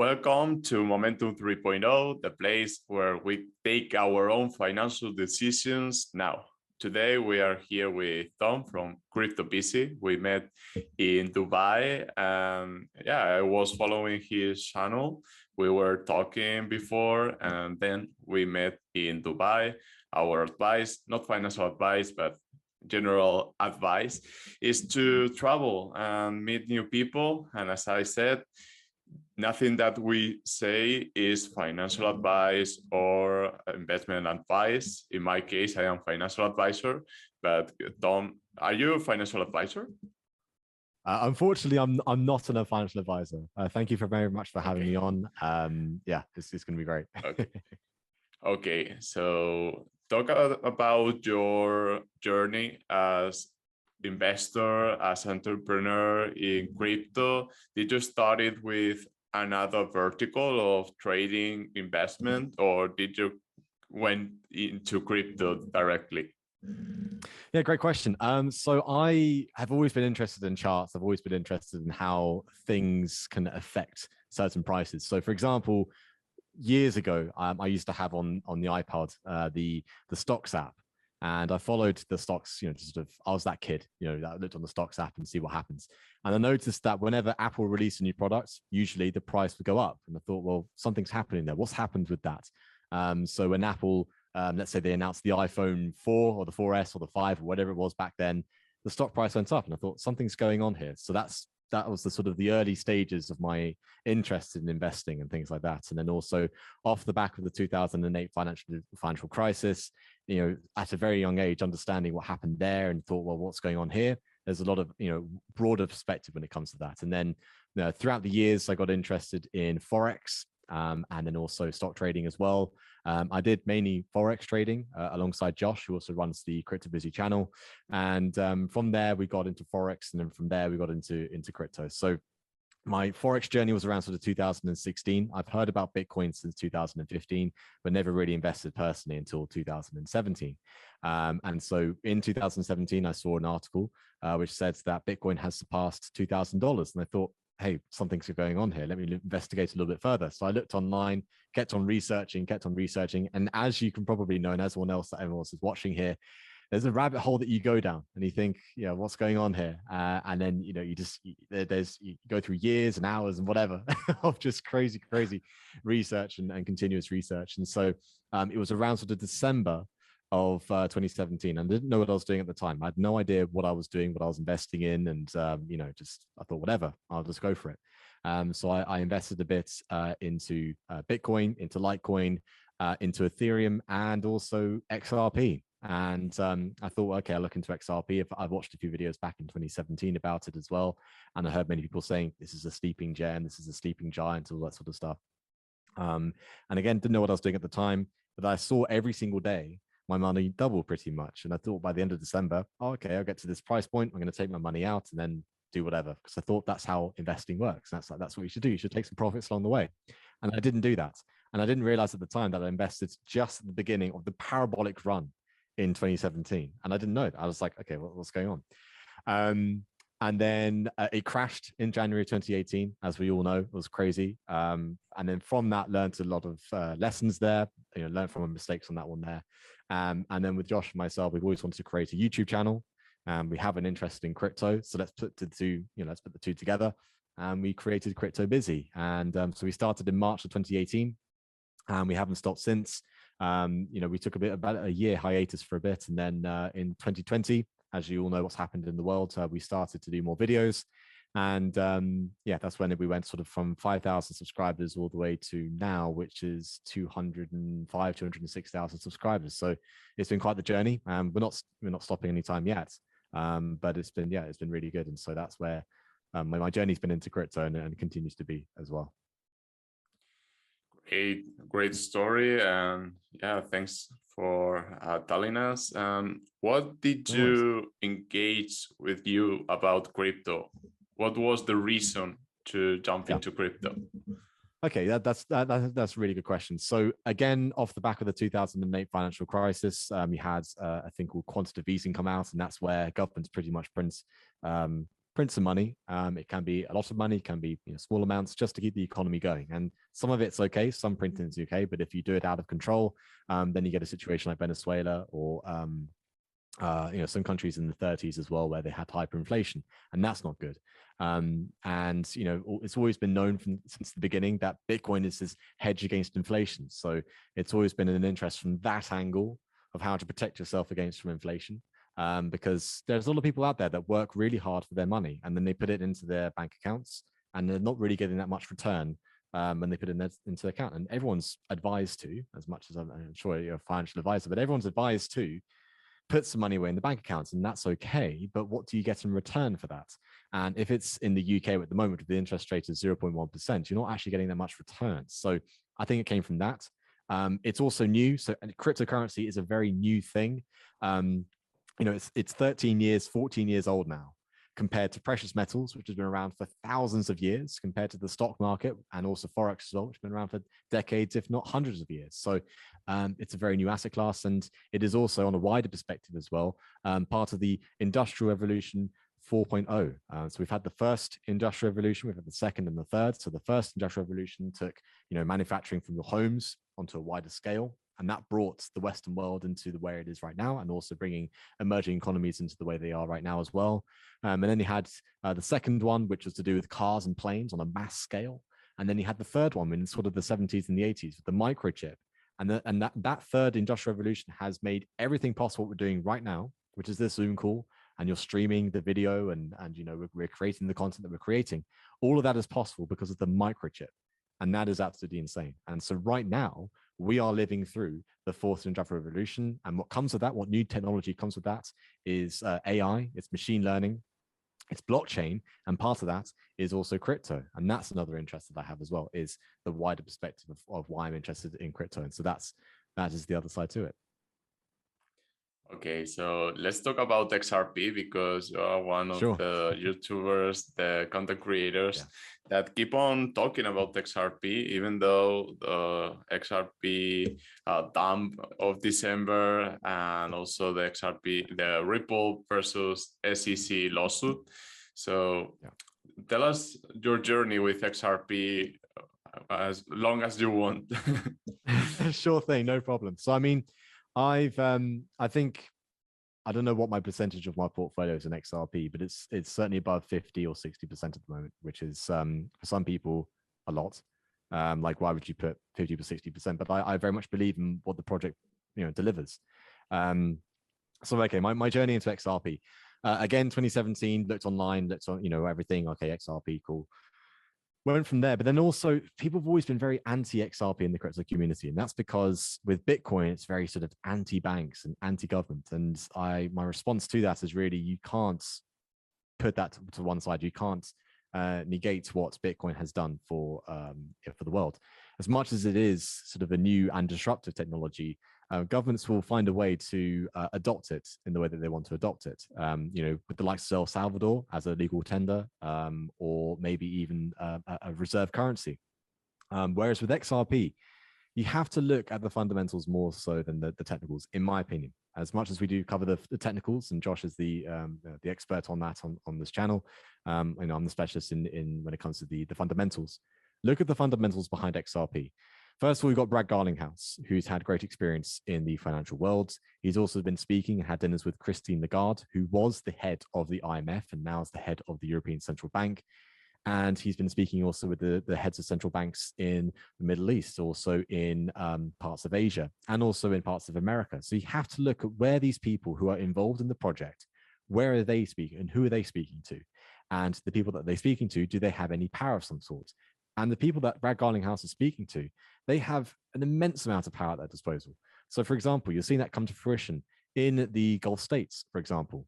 Welcome to Momentum 3.0, the place where we take our own financial decisions now. Today, we are here with Tom from Cryptobusy. We met in Dubai, and I was following his channel. We were talking before, and then we met in Dubai. Our advice, not financial advice, but general advice, is to travel and meet new people. And as I said, nothing that we say is financial advice or investment advice. In my case, I am financial advisor, but Tom, are you a financial advisor? Unfortunately, I'm not a financial advisor. Thank you very much for having me on. This is going to be great. Okay, so talk about your journey as investor, as entrepreneur in crypto. Did you start it with another vertical of trading investment, or did you went into crypto directly? Yeah, great question. So I have always been interested in charts. I've always been interested in how things can affect certain prices. So for example, years ago, I used to have on the iPod the stocks app. And I followed the stocks, I was that kid, that looked on the stocks app and see what happens. And I noticed that whenever Apple released a new product, usually the price would go up. And I thought, well, something's happening there. What's happened with that? So when Apple, let's say they announced the iPhone 4 or the 4S or the 5 or whatever it was back then, the stock price went up. And I thought something's going on here. So that was the sort of the early stages of my interest in investing and things like that. And then also off the back of the 2008 financial crisis, at a very young age, understanding what happened there and thought, well, what's going on here? There's a lot of, broader perspective when it comes to that. And then throughout the years, I got interested in Forex and then also stock trading as well. I did mainly Forex trading alongside Josh, who also runs the Cryptobusy Channel. And from there, we got into Forex. And then from there, we got into crypto. So my Forex journey was around sort of 2016. I've heard about Bitcoin since 2015, but never really invested personally until 2017. And so in 2017, I saw an article which said that Bitcoin has surpassed $2,000. And I thought, hey, something's going on here. Let me investigate a little bit further. So I looked online, kept on researching. And as you can probably know, and as everyone else is watching here, there's a rabbit hole that you go down and you think, what's going on here? And then, you go through years and hours and whatever of just crazy research and continuous research. And so it was around sort of December of 2017. And I didn't know what I was doing at the time. I had no idea what I was doing, what I was investing in. And, I thought, whatever, I'll just go for it. So I invested a bit into Bitcoin, into Litecoin, into Ethereum, and also XRP. And I thought, okay, I'll look into XRP. I've watched a few videos back in 2017 about it as well. And I heard many people saying, this is a sleeping gem, this is a sleeping giant, all that sort of stuff. And again, didn't know what I was doing at the time, but I saw every single day my money double pretty much. And I thought by the end of December, okay, I'll get to this price point. I'm going to take my money out and then do whatever. Because I thought that's how investing works. That's what you should do. You should take some profits along the way. And I didn't do that. And I didn't realize at the time that I invested just at the beginning of the parabolic run in 2017. And I didn't know it. I was like, okay, what's going on? And then it crashed in January 2018, as we all know. It was crazy. And then from that, learned a lot of lessons there, learned from my mistakes on that one there. And then with Josh and myself, we've always wanted to create a YouTube channel. We have an interest in crypto. So let's put the two together. And we created Cryptobusy. And so we started in March of 2018. And we haven't stopped since. We took about a year hiatus for a bit. And then in 2020, as you all know what's happened in the world, we started to do more videos. And that's when we went sort of from 5,000 subscribers all the way to now, which is 206,000 subscribers. So it's been quite the journey. We're not stopping anytime yet. But it's been really good. And so that's where my journey's been into crypto and continues to be as well. Great story. And thanks for telling us. What did you engage with you about crypto? What was the reason to jump into crypto? Okay, that's a really good question. So again, off the back of the 2008 financial crisis, you had a thing called quantitative easing come out, and that's where governments pretty much print some money. It can be a lot of money, it can be small amounts just to keep the economy going. And some of it's okay, some printing is okay, but if you do it out of control, then you get a situation like Venezuela or some countries in the 30s as well, where they had hyperinflation, and that's not good. And it's always been known since the beginning that Bitcoin is this hedge against inflation. So it's always been an interest from that angle of how to protect yourself from inflation. Because there's a lot of people out there that work really hard for their money, and then they put it into their bank accounts, and they're not really getting that much return when they put it into the account. And everyone's advised to, as much as I'm sure you're a financial advisor, but everyone's advised to put some money away in the bank accounts, and that's okay. But what do you get in return for that? And if it's in the UK at the moment, with the interest rate of 0.1%, you're not actually getting that much return. So I think it came from that. It's also new. So cryptocurrency is a very new thing. It's 13 years, 14 years old now, compared to precious metals, which has been around for thousands of years, compared to the stock market and also Forex as well, which has been around for decades, if not hundreds of years. So it's a very new asset class, and it is also, on a wider perspective as well, part of the Industrial Revolution 4.0. So we've had the first Industrial Revolution, we've had the second and the third. So the first Industrial Revolution took, manufacturing from your homes onto a wider scale. And that brought the Western world into the way it is right now, and also bringing emerging economies into the way they are right now as well. And then you had the second one, which was to do with cars and planes on a mass scale. And then you had the third one in sort of the 70s and the 80s with the microchip. And that third industrial revolution has made everything possible what we're doing right now, which is this Zoom call, and you're streaming the video, and we're creating the content that we're creating. All of that is possible because of the microchip. And that is absolutely insane. And so right now, we are living through the fourth industrial revolution. And what comes with that, what new technology comes with that, is AI, it's machine learning, it's blockchain. And part of that is also crypto. And that's another interest that I have as well, is the wider perspective of why I'm interested in crypto. And so that is the other side to it. Okay, so let's talk about XRP, because you are one of the YouTubers, the content creators that keep on talking about XRP, even though the XRP dump of December, and also the XRP, the Ripple versus SEC lawsuit. So tell us your journey with XRP as long as you want. Sure thing, no problem. So, I mean, I don't know what my percentage of my portfolio is in XRP, but it's certainly above 50 or 60% at the moment, which is for some people a lot. Like, why would you put 50 or 60%? But I very much believe in what the project delivers. So okay, my journey into XRP. Again, 2017, looked online, looked on everything. Okay, XRP, cool. Went from there. But then also, people have always been very anti-XRP in the crypto community, and that's because with Bitcoin, it's very sort of anti-banks and anti-government. And my response to that is really, you can't put that to one side. You can't negate what Bitcoin has done for the world. As much as it is sort of a new and disruptive technology, governments will find a way to adopt it in the way that they want to adopt it. With the likes of El Salvador as a legal tender, or maybe even a reserve currency. Whereas with XRP, you have to look at the fundamentals more so than the technicals, in my opinion. As much as we do cover the technicals, and Josh is the expert on that on this channel, I'm the specialist in when it comes to the fundamentals. Look at the fundamentals behind XRP. First of all, we've got Brad Garlinghouse, who's had great experience in the financial world. He's also been speaking and had dinners with Christine Lagarde, who was the head of the IMF and now is the head of the European Central Bank. And he's been speaking also with the heads of central banks in the Middle East, also in parts of Asia, and also in parts of America. So you have to look at where these people who are involved in the project, where are they speaking and who are they speaking to? And the people that they're speaking to, do they have any power of some sort? And the people that Brad Garlinghouse is speaking to, they have an immense amount of power at their disposal. So, for example, you're seeing that come to fruition in the Gulf states, for example.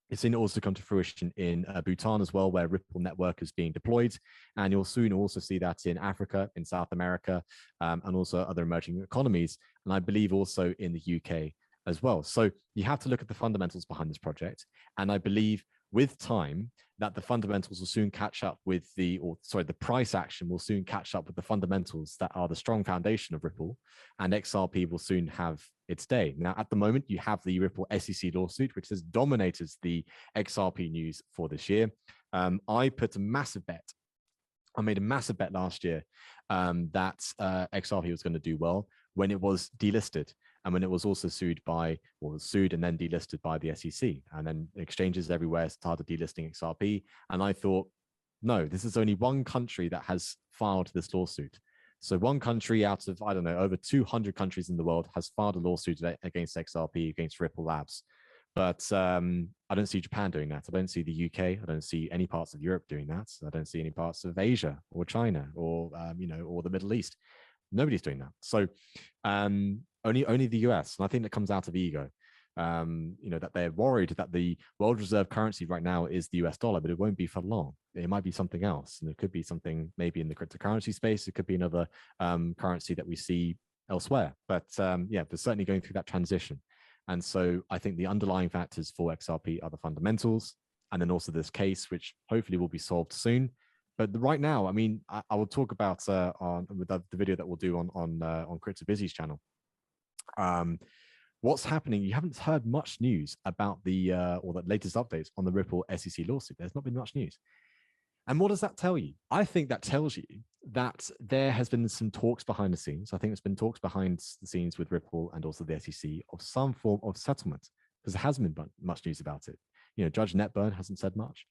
You're seeing it also come to fruition in Bhutan as well, where Ripple Network is being deployed. And you'll soon also see that in Africa, in South America, and also other emerging economies. And I believe also in the UK as well. So you have to look at the fundamentals behind this project. And I believe with time, that the fundamentals will soon catch up with the price action will soon catch up with the fundamentals that are the strong foundation of Ripple, and XRP will soon have its day. Now, at the moment, you have the Ripple SEC lawsuit, which has dominated the XRP news for this year. I put a massive bet. I made a massive bet last year that XRP was going to do well when it was delisted, and when it was also sued and then delisted by the SEC, and then exchanges everywhere started delisting XRP. And I thought, no, this is only one country that has filed this lawsuit. So one country out of, I don't know, over 200 countries in the world has filed a lawsuit against XRP, against Ripple Labs. But I don't see Japan doing that. I don't see the UK. I don't see any parts of Europe doing that. I don't see any parts of Asia or China or or the Middle East. Nobody's doing that. So only the US. And I think that comes out of ego. That they're worried that the world reserve currency right now is the US dollar, but it won't be for long. It might be something else. And it could be something maybe in the cryptocurrency space. It could be another currency that we see elsewhere. But they're certainly going through that transition. And so I think the underlying factors for XRP are the fundamentals, and then also this case, which hopefully will be solved soon. But right now, I mean, I will talk about with the video that we'll do on Cryptobusy's channel. What's happening? You haven't heard much news about the latest updates on the Ripple SEC lawsuit. There's not been much news. And what does that tell you? I think that tells you that there has been some talks behind the scenes. I think there's been talks behind the scenes with Ripple and also the SEC of some form of settlement, because there hasn't been much news about it. Judge Netburn hasn't said much.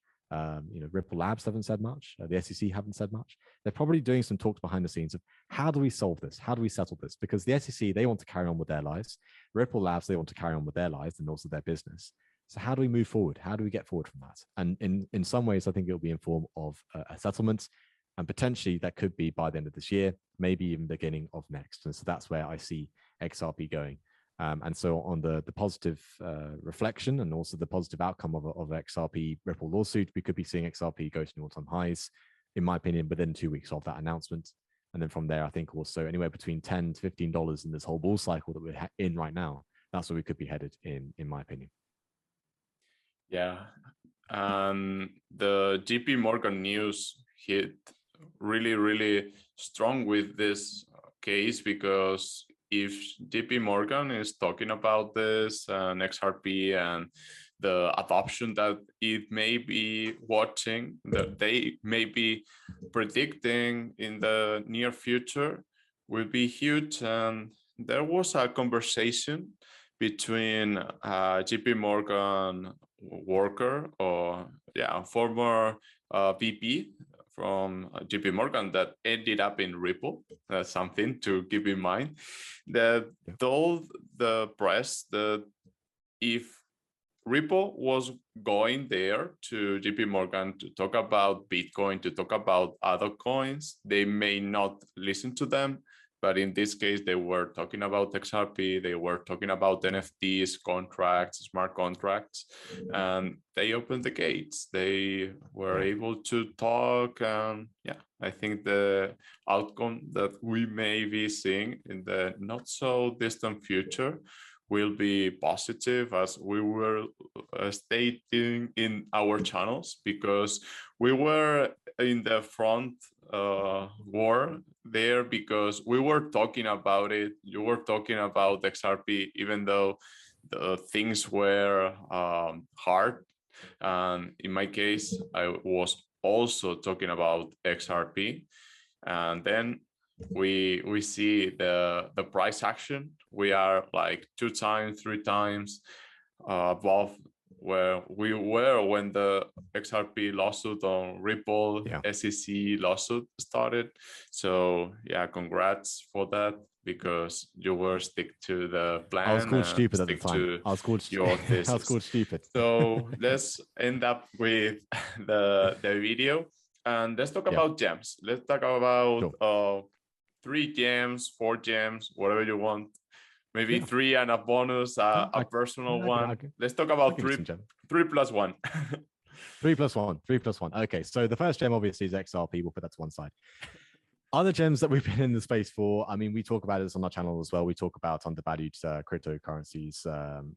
Ripple Labs haven't said much. The SEC haven't said much. They're probably doing some talks behind the scenes of how do we solve this? How do we settle this? Because the SEC, they want to carry on with their lives. Ripple Labs, they want to carry on with their lives and also their business. So how do we move forward? How do we get forward from that? And in some ways, I think it'll be in form of a settlement, and potentially that could be by the end of this year, maybe even beginning of next. And so that's where I see XRP going. And so on the positive reflection and also the positive outcome of XRP Ripple lawsuit, we could be seeing XRP go to new all-time highs, in my opinion, within 2 weeks of that announcement. And then from there, I think also anywhere between $10 to $15 in this whole bull cycle that we're in right now. That's where we could be headed, in my opinion. Yeah, the JP Morgan news hit really, really strong with this case, because if JP Morgan is talking about this and XRP and the adoption that it may be watching, that they may be predicting in the near future, will be huge. And there was a conversation between JP Morgan worker or former VP from JP Morgan that ended up in Ripple. That's something to keep in mind. That told the press that if Ripple was going there to JP Morgan to talk about Bitcoin, to talk about other coins, they may not listen to them. But in this case, they were talking about XRP, they were talking about NFTs, contracts, smart contracts, and they opened the gates. They were able to talk, and I think the outcome that we may be seeing in the not so distant future will be positive, as we were stating in our channels, because we were in the front war there, because we were talking about it. You were talking about XRP, even though the things were hard. And in my case, I was also talking about XRP. And then we see the price action. We are like 2 times, 3 times above where we were when the XRP lawsuit on Ripple SEC lawsuit started. So congrats for that, because you were stick to the plan. I was called stupid at the time. I was called stupid. So let's end up with the video, and let's talk about gems. Let's talk about 3 gems, 4 gems, whatever you want. Maybe 3 and a bonus, a personal one. Let's talk about 3 plus 1. 3 plus 1. 3 plus 1. Okay, so the first gem obviously is XRP. We'll put that to one side. Other gems that we've been in the space for, I mean, we talk about this on our channel as well. We talk about undervalued cryptocurrencies,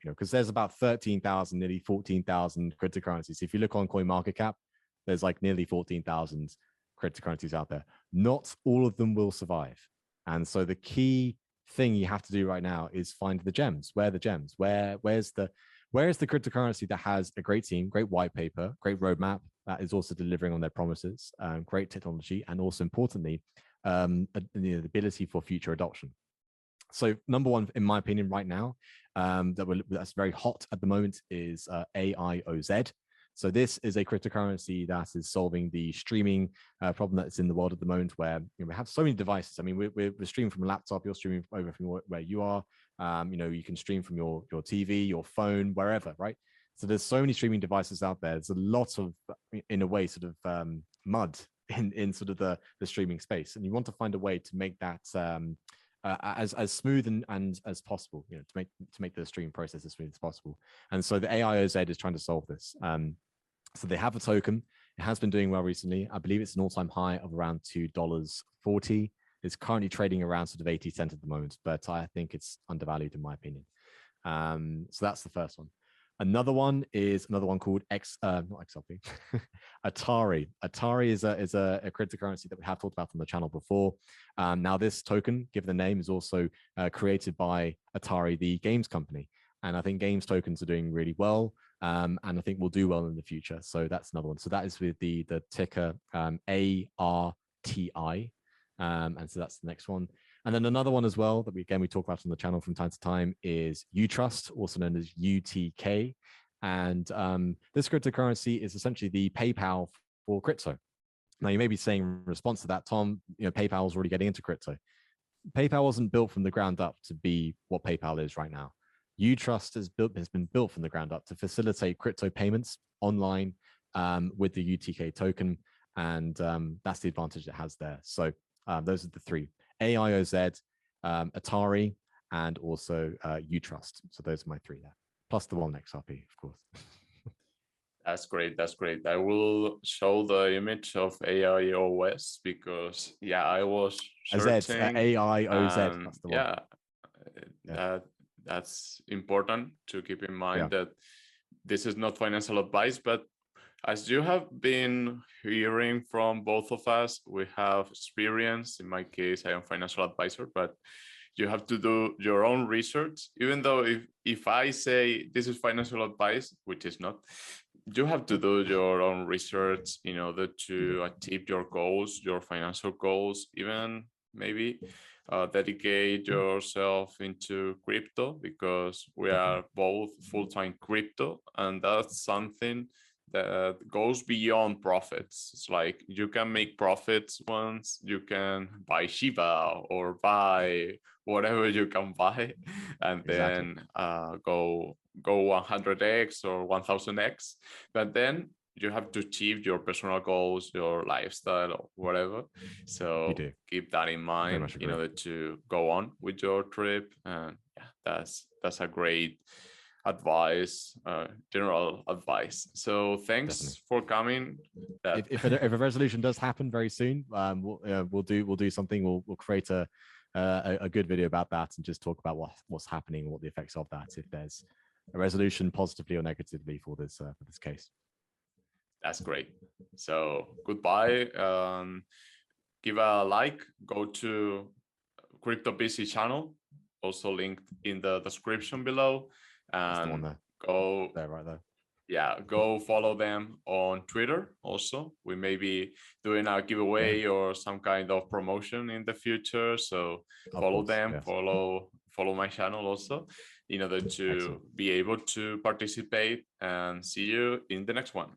because there's about 13,000, nearly 14,000 cryptocurrencies. If you look on CoinMarketCap, there's like nearly 14,000 cryptocurrencies out there. Not all of them will survive. And so the key thing you have to do right now is find the gems. Where are the gems? Where's the cryptocurrency that has a great team, great white paper, great roadmap that is also delivering on their promises, great technology, and also importantly, the ability for future adoption. So number one, in my opinion, right now, that's very hot at the moment is AIOZ. So this is a cryptocurrency that is solving the streaming problem that's in the world at the moment, where we have so many devices. I mean, we're streaming from a laptop, you're streaming over from where you are. You can stream from your TV, your phone, wherever, right? So there's so many streaming devices out there. There's a lot of, in a way, sort of mud in sort of the streaming space, and you want to find a way to make that as smooth and as possible, to make the streaming process as smooth as possible. And so the AIOZ is trying to solve this. So they have a token. It has been doing well recently. I believe it's an all-time high of around $2.40. It's currently trading around sort of 80 cents at the moment, but I think it's undervalued in my opinion. So that's the first one. Another one called not XRP, Atari. Atari is a cryptocurrency that we have talked about on the channel before. Now this token, given the name, is also created by Atari, the games company. And I think games tokens are doing really well. And I think will do well in the future. So that's another one. So that is with the ticker ARTI. And so that's the next one. And then another one as well that we talk about on the channel from time to time is UTrust, also known as UTK. And this cryptocurrency is essentially the PayPal for crypto. Now you may be saying in response to that, Tom, PayPal is already getting into crypto. PayPal wasn't built from the ground up to be what PayPal is right now. UTrust has been built from the ground up to facilitate crypto payments online with the UTK token. And that's the advantage it has there. So those are the three: AIOZ, Atari, and also UTrust. So those are my three there, plus the one XRP, of course. That's great. That's great. I will show the image of AIOS because I was searching. AIOZ. That's the one. That's important to keep in mind that this is not financial advice, but as you have been hearing from both of us, we have experience. In my case, I am a financial advisor, but you have to do your own research. Even though if I say this is financial advice, which is not, you have to do your own research in order to achieve your goals, your financial goals, even maybe dedicate yourself into crypto, because we are both full-time crypto, and that's something that goes beyond profits. It's like you can make profits once you can buy Shiba or buy whatever you can buy, and then go 100x or 1000x. But then you have to achieve your personal goals, your lifestyle, or whatever. So keep that in mind in order to go on with your trip. And that's a great advice, general advice. So thanks for coming. If a resolution does happen very soon, we'll do something. We'll create a good video about that and just talk about what's happening, what the effects of that, if there's a resolution positively or negatively for this case. That's great. So goodbye. Give a like. Go to Cryptobusy Channel, also linked in the description below. And go there, right there. Yeah, go follow them on Twitter. Also, we may be doing a giveaway or some kind of promotion in the future. So follow them. Follow my channel also, in order to be able to participate. And see you in the next one.